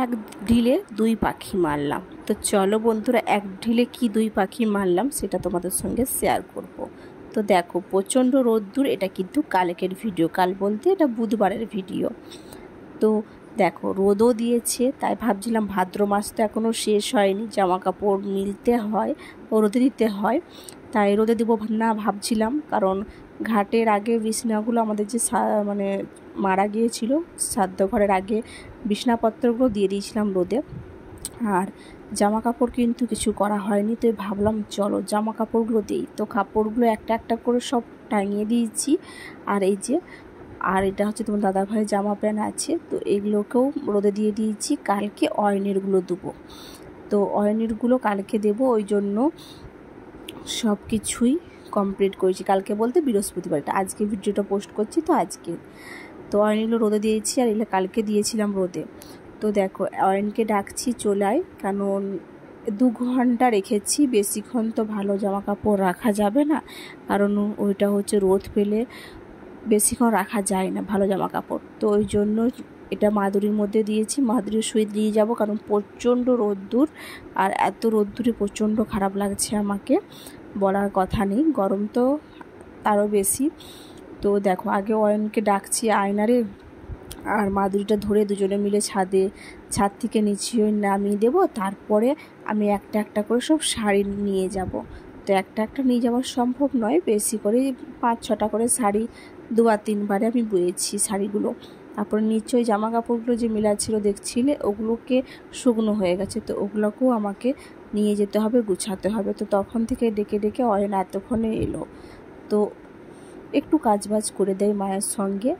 এক ঢিলে দুই পাখি মারলাম। তো চলো বন্ধুরা, এক ঢিলে কি দুই পাখি মারলাম সেটা তোমাদের সঙ্গে শেয়ার করব। তো দেখো প্রচণ্ড রোদ্দুর, এটা কিন্তু কালকের ভিডিও, কাল বলতে এটা বুধবারের ভিডিও। তো দেখো রোদও দিয়েছে, তাই ভাবছিলাম ভাদ্র মাস তো এখনও শেষ হয়নি, জামা কাপড় মিলতে হয় ও রোদে দিতে হয়, তাই রোদে দেবো না ভাবছিলাম। কারণ ঘাটের আগে বিছনাগুলো আমাদের যে মানে মারা গিয়েছিল শ্রাদ্ধ ঘরের আগে বিছনাপত্রগুলো দিয়ে দিয়েছিলাম রোদে, আর জামা কাপড় কিন্তু কিছু করা হয়নি। তো ভাবলাম চলো জামা কাপড়গুলো দিই। তো কাপড়গুলো একটা একটা করে সব টাঙিয়ে দিয়েছি। আর এই যে আর এটা হচ্ছে তোমার দাদাভাইয়ের জামা প্যান্ট আছে, তো এগুলোকেও রোদে দিয়ে দিয়েছি। কালকে অয়নেরগুলো দেবো, তো অয়নেরগুলো কালকে দেবো, ওই জন্য সব কিছুই কমপ্লিট করেছি। কালকে বলতে বৃহস্পতিবার, এটা আজকে ভিডিওটা পোস্ট করছি, তো আজকে তো অয়নগুলো রোদে দিয়েছি আর এগুলো কালকে দিয়েছিলাম রোদে। তো দেখো অয়নকে ডাকছি চলে আয়, কারণ 2 ঘন্টা রেখেছি, বেশিক্ষণ তো ভালো জামা কাপড় রাখা যাবে না, কারণ ওইটা হচ্ছে রোদ পেলে বেশিক্ষণ রাখা যায় না ভালো জামা কাপড়। তো ওই জন্য এটা মাদুরির মধ্যে দিয়েছি, মাদুরির শুয়ে দিয়ে যাব, কারণ প্রচণ্ড রোদ্দুর, আর এত রোদ্দুরে প্রচণ্ড খারাপ লাগছে আমাকে, বলার কথা নেই, গরম তো আরও বেশি। তো দেখো আগে অয়নকে ডাকছি আয়নারে, আর মাদুরিটা ধরে দুজনে মিলে ছাদ থেকে নিচে নামিয়ে দেবো। তারপরে আমি একটা একটা করে সব শাড়ি নিয়ে যাব। তো একটা একটা নিয়ে যাওয়া সম্ভব নয়, বেশি করে 5-6টা করে শাড়ি 2-3 বারে আমি বয়েছি শাড়িগুলো। তারপরে নিশ্চয়ই জামা কাপড়গুলো যে মেলা ছিল দেখছিলে, ওগুলোকে শুকনো হয়ে গেছে, তো ওগুলোকেও আমাকে নিয়ে যেতে হবে, গুছাতে হবে। তো তখন থেকে ডেকে ডেকে অয়ন এতক্ষণে এলো, তো একটু কাজবাজ করে দেয় মায়ের সঙ্গে,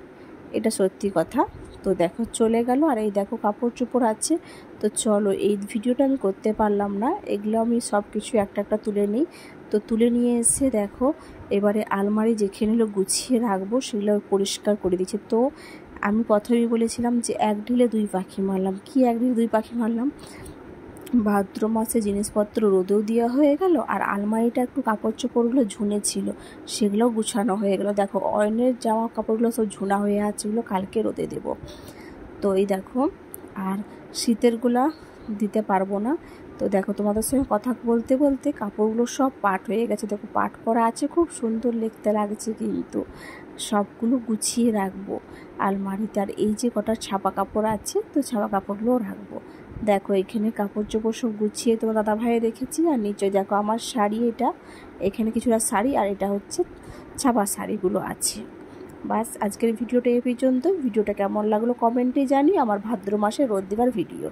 এটা সত্যি কথা। তো দেখো চলে গেল, আর এই দেখো কাপড় চোপড় আছে। তো চলো এই ভিডিওটা আমি করতে পারলাম না, এগুলো আমি সব কিছু একটা একটা তুলে নিই। তো তুলে নিয়ে এসে দেখো এবারে আলমারি যেখানেগুলো গুছিয়ে রাখবো সেগুলো পরিষ্কার করে দিচ্ছি। তো আমি প্রথমেই বলেছিলাম যে এক ঢিলে দুই পাখি মারলাম। কি এক ঢিলে দুই পাখি মারলাম? ভাদ্র মাসে জিনিসপত্র রোদেও দেওয়া হয়ে গেল, আর আলমারিটা একটু কাপড় চোপড়গুলো ঝুনে ছিল সেগুলোও গুছানো হয়ে গেল। দেখো অয়নের জামা কাপড়গুলো সব ঝুনা হয়ে আছে, এগুলো কালকে রোদে দেব। তো এই দেখো, আর শীতেরগুলা দিতে পারবো না। তো দেখো তোমাদের সঙ্গে কথা বলতে বলতে কাপড়গুলো সব পাট হয়ে গেছে, দেখো পাট করা আছে, খুব সুন্দর দেখতে লাগছে, কিন্তু সবগুলো গুছিয়ে রাখবো আলমারিতে। আর এই যে কটা ছাপা কাপড় আছে, তো ছাপা কাপড়গুলোও রাখবো। দেখো এখানে কাপড় চোপড় সব গুছিয়ে তোমার দাদা ভাইয়ে রেখেছি, আর নিচে দেখো আমার শাড়ি, এটা এখানে কিছুটা শাড়ি, আর এটা হচ্ছে ছাপা শাড়িগুলো আছে। বাস আজকের ভিডিওটা এই পর্যন্ত। ভিডিওটা কেমন লাগলো কমেন্টে জানি, আমার ভাদ্র মাসে রোদ দেবার ভিডিও।